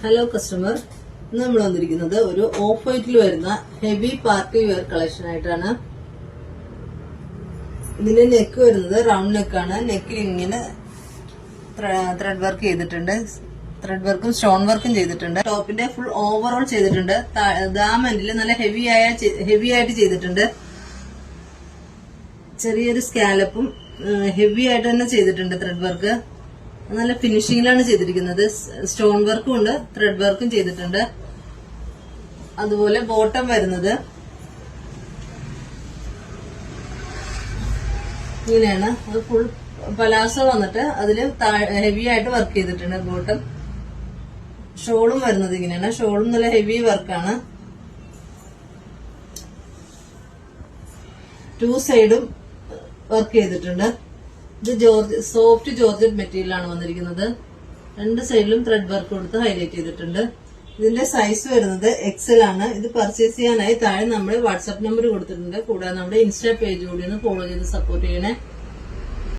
Hello customer, ഇന്ന് നമ്മൾ വന്നിരിക്കുന്നത് ഒരു ഓഫ് വൈറ്റിൽ വരുന്ന ഹെവി പാർട്ടി വെയർ കളക്ഷൻ ആയിട്ടാണ്. ഇതിന്റെ നെക്ക് വരുന്നത് റൗണ്ട് നെക്കാണ്. നെക്കിൽ ഇങ്ങനെ ത്രെഡ് വർക്ക് ചെയ്തിട്ടുണ്ട്. ത്രെഡ് വർക്കും സ്റ്റോൺ വർക്കും ചെയ്തിട്ടുണ്ട്. ടോപ്പിന്റെ ഫുൾ ഓവറോൾ ചെയ്തിട്ടുണ്ട്. ദാമന്റിൽ നല്ല ഹെവി ആയിട്ട് ചെയ്തിട്ടുണ്ട്. ചെറിയൊരു സ്കാലപ്പും ഹെവി ആയിട്ട് തന്നെ ചെയ്തിട്ടുണ്ട്. ത്രെഡ് വർക്ക് നല്ല ഫിനിഷിംഗിലാണ് ചെയ്തിരിക്കുന്നത്. സ്റ്റോൺ വർക്കും ഉണ്ട്, ത്രെഡ് വർക്കും ചെയ്തിട്ടുണ്ട്. അതുപോലെ ബോട്ടം വരുന്നത് ഇങ്ങനെയാണ്. അത് ഫുൾ പലാസോ വന്നിട്ട് അതിൽ ഹെവി ആയിട്ട് വർക്ക് ചെയ്തിട്ടുണ്ട്. ബോട്ടം ഷോളും വരുന്നത് ഇങ്ങനെയാണ്. ഷോളും നല്ല ഹെവി വർക്കാണ്. ടു സൈഡും വർക്ക് ചെയ്തിട്ടുണ്ട്. ഇത് സോഫ്റ്റ് ജോർജറ്റ് മെറ്റീരിയൽ ആണ് വന്നിരിക്കുന്നത്. രണ്ട് സൈഡിലും ത്രെഡ് വർക്ക് കൊടുത്ത് ഹൈലൈറ്റ് ചെയ്തിട്ടുണ്ട്. ഇതിന്റെ സൈസ് വരുന്നത് എക്സൽ ആണ്. ഇത് പർച്ചേസ് ചെയ്യാനായി താഴെ നമ്മൾ വാട്സ്ആപ്പ് നമ്പർ കൊടുത്തിട്ടുണ്ട്. കൂടാതെ നമ്മുടെ ഇൻസ്റ്റാ പേജ് കൂടി ഒന്ന് ഫോളോ ചെയ്ത് സപ്പോർട്ട് ചെയ്യണേ.